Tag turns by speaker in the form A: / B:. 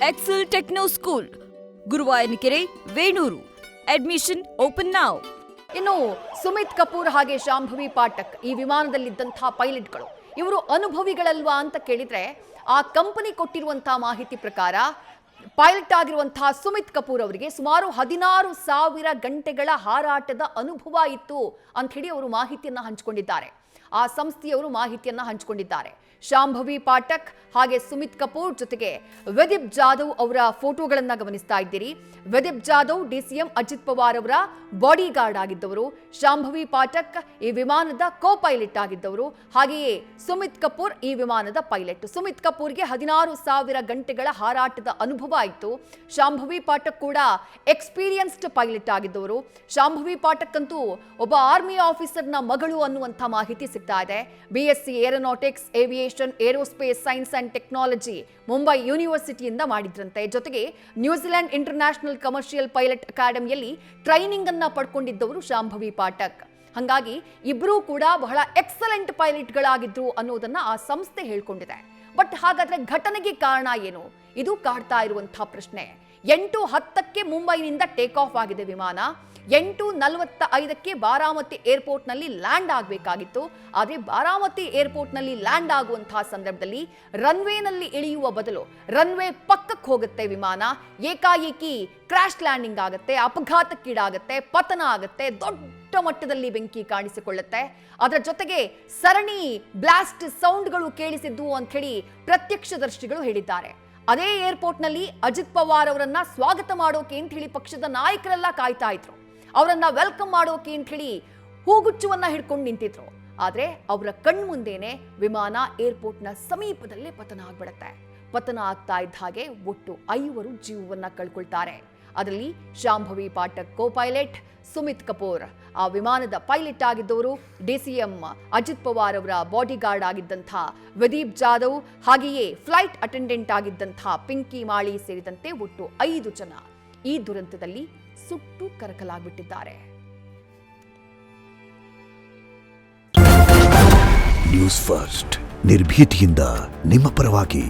A: Excel Techno School, Guruvayanakere, Venur. Admission open now.
B: ಇನ್ನು ಸುಮಿತ್ ಕಪೂರ್ ಹಾಗೆ ಶಾಂಭವಿ ಪಾಠಕ್ ಈ ವಿಮಾನದಲ್ಲಿದ್ದಂತಹ ಪೈಲಟ್ಗಳು ಇವರು ಅನುಭವಿಗಳಲ್ವಾ ಅಂತ ಕೇಳಿದ್ರೆ ಆ ಕಂಪನಿ ಕೊಟ್ಟಿರುವಂತಹ ಮಾಹಿತಿ ಪ್ರಕಾರ ಪೈಲಟ್ ಆಗಿರುವಂತಹ ಸುಮಿತ್ ಕಪೂರ್ ಅವರಿಗೆ ಸುಮಾರು 16,000 ಗಂಟೆಗಳ ಹಾರಾಟದ ಅನುಭವ ಇತ್ತು ಅಂತ ಹೇಳಿ ಅವರು ಮಾಹಿತಿಯನ್ನ ಹಂಚಿಕೊಂಡಿದ್ದಾರೆ. ಆ ಸಂಸ್ಥೆಯವರು ಮಾಹಿತಿಯನ್ನ ಹಂಚಿಕೊಂಡಿದ್ದಾರೆ. ಶಾಂಭವಿ ಪಾಠಕ್ ಹಾಗೆ ಸುಮಿತ್ ಕಪೂರ್ ಜೊತೆಗೆ ವೆದೀಪ್ ಜಾಧವ್ ಅವರ ಫೋಟೋಗಳನ್ನ ಗಮನಿಸ್ತಾ ಇದ್ದೀರಿ. ವೆದೀಪ್ ಜಾಧವ್ ಡಿಸಿಎಂ ಅಜಿತ್ ಪವಾರ್ ಅವರ ಬಾಡಿ ಗಾರ್ಡ್ ಆಗಿದ್ದವರು. ಶಾಂಭವಿ ಪಾಠಕ್ ಈ ವಿಮಾನದ ಕೋ ಪೈಲಟ್ ಆಗಿದ್ದವರು. ಹಾಗೆಯೇ ಸುಮಿತ್ ಕಪೂರ್ ಈ ವಿಮಾನದ ಪೈಲಟ್. ಸುಮಿತ್ ಕಪೂರ್ಗೆ 16,000 ಗಂಟೆಗಳ ಹಾರಾಟದ ಅನುಭವ ಇತ್ತು. ಶಾಂಭವಿ ಪಾಠಕ್ ಕೂಡ ಎಕ್ಸ್ಪೀರಿಯನ್ಸ್ಡ್ ಪೈಲಟ್ ಆಗಿದ್ದವರು. ಶಾಂಭವಿ ಪಾಠಕ್ ಅಂತೂ ಒಬ್ಬ ಆರ್ಮಿ ಆಫೀಸರ್ನ ಮಗಳು ಅನ್ನುವಂಥ ಮಾಹಿತಿ ಸಿಗ್ತಾ ಇದೆ. BSc aeronautics, aviation, aerospace science and technology Mumbai ಯೂನಿವರ್ಸಿಟಿಯಿಂದ ಮಾಡಿದ್ರಂತೆ. ಜೊತೆಗೆ ನ್ಯೂಜಿಲೆಂಡ್ ಇಂಟರ್ನ್ಯಾಷನಲ್ ಕಮರ್ಷಿಯಲ್ ಪೈಲಟ್ ಅಕಾಡೆಮಿಯಲ್ಲಿ ಟ್ರೈನಿಂಗ್ ಅನ್ನ ಪಡ್ಕೊಂಡಿದ್ದವರು ಶಾಂಭವಿ ಪಾಠಕ್. ಹಾಗಾಗಿ ಇಬ್ಬರೂ ಕೂಡ ಬಹಳ ಎಕ್ಸಲೆಂಟ್ ಪೈಲಟ್ಗಳಾಗಿದ್ರು ಅನ್ನೋದನ್ನ ಆ ಸಂಸ್ಥೆ ಹೇಳ್ಕೊಂಡಿದೆ. ಬಟ್ ಹಾಗಾದ್ರೆ ಘಟನೆಗೆ ಕಾರಣ ಏನು? ಇದು ಕಾಡ್ತಾ ಇರುವಂತಹ ಪ್ರಶ್ನೆ. 8:10ಕ್ಕೆ ಮುಂಬೈನಿಂದ ಟೇಕ್ ಆಫ್ ಆಗಿದೆ ವಿಮಾನ. 8:45ಕ್ಕೆ ಬಾರಾಮತಿ ಏರ್ಪೋರ್ಟ್ ನಲ್ಲಿ ಲ್ಯಾಂಡ್ ಆಗಬೇಕಾಗಿತ್ತು. ಆದರೆ ಬಾರಾಮತಿ ಏರ್ಪೋರ್ಟ್ ನಲ್ಲಿ ಲ್ಯಾಂಡ್ ಆಗುವಂತಹ ಸಂದರ್ಭದಲ್ಲಿ ರನ್ವೇನಲ್ಲಿ ಇಳಿಯುವ ಬದಲು ರನ್ವೇ ಪಕ್ಕಕ್ಕೆ ಹೋಗುತ್ತೆ ವಿಮಾನ. ಏಕಾಏಕಿ ಕ್ರಾಶ್ ಲ್ಯಾಂಡಿಂಗ್ ಆಗುತ್ತೆ, ಅಪಘಾತಕ್ಕೀಡಾಗುತ್ತೆ, ಪತನ ಆಗುತ್ತೆ, ದೊಡ್ಡ ಮಟ್ಟದಲ್ಲಿ ಬೆಂಕಿ ಕಾಣಿಸಿಕೊಳ್ಳುತ್ತೆ. ಅದರ ಜೊತೆಗೆ ಸರಣಿ ಬ್ಲಾಸ್ಟ್ ಸೌಂಡ್ಗಳು ಕೇಳಿಸಿದ್ದು ಅಂತ ಹೇಳಿ ಪ್ರತ್ಯಕ್ಷದರ್ಶಿಗಳು ಹೇಳಿದ್ದಾರೆ. ಅದೇ ಏರ್ಪೋರ್ಟ್ ನಲ್ಲಿ ಅಜಿತ್ ಪವಾರ್ ಅವರನ್ನ ಸ್ವಾಗತ ಮಾಡೋಕೆ ಅಂತ ಹೇಳಿ ಪಕ್ಷದ ನಾಯಕರೆಲ್ಲ ಕಾಯ್ತಾ ಇದ್ರು. ಅವರನ್ನ ವೆಲ್ಕಮ್ ಮಾಡೋಕೆ ಅಂತ ಹೇಳಿ ಹೂಗುಚ್ಚುವನ್ನ ಹಿಡ್ಕೊಂಡು ನಿಂತಿದ್ರು. ಆದ್ರೆ ಅವರ ಕಣ್ಮುಂದೇನೆ ವಿಮಾನ ಏರ್ಪೋರ್ಟ್ನ ಸಮೀಪದಲ್ಲೇ ಪತನ ಆಗ್ಬಿಡುತ್ತೆ. ಪತನ ಆಗ್ತಾ ಇದ್ದ ಹಾಗೆ ಒಟ್ಟು 5 ಜೀವವನ್ನ ಕಳ್ಕೊಳ್ತಾರೆ. ಅದರಲ್ಲಿ ಶಾಂಭವಿ ಪಾಠಕ್ ಕೋ ಪೈಲಟ್, ಸುಮಿತ್ ಕಪೂರ್ ಆ ವಿಮಾನದ ಪೈಲಟ್ ಆಗಿದ್ದವರು, ಡಿಸಿಎಂ ಅಜಿತ್ ಪವಾರ್ ಅವರ ಬಾಡಿ ಗಾರ್ಡ್ ಆಗಿದ್ದಂಥ ವೆದೀಪ್ ಜಾಧವ್, ಹಾಗೆಯೇ ಫ್ಲೈಟ್ ಅಟೆಂಡೆಂಟ್ ಆಗಿದ್ದಂಥ ಪಿಂಕಿ ಮಾಳಿ ಸೇರಿದಂತೆ ಒಟ್ಟು 5 ಜನ ಈ ದುರಂತದಲ್ಲಿ ಸುಟ್ಟು ಕರಕಲಾಗ್ಬಿಟ್ಟಿದ್ದಾರೆ.
C: ನ್ಯೂಸ್ ಫಸ್ಟ್, ನಿರ್ಭೀತಿಯಿಂದ ನಿಮ್ಮ ಪರವಾಗಿ.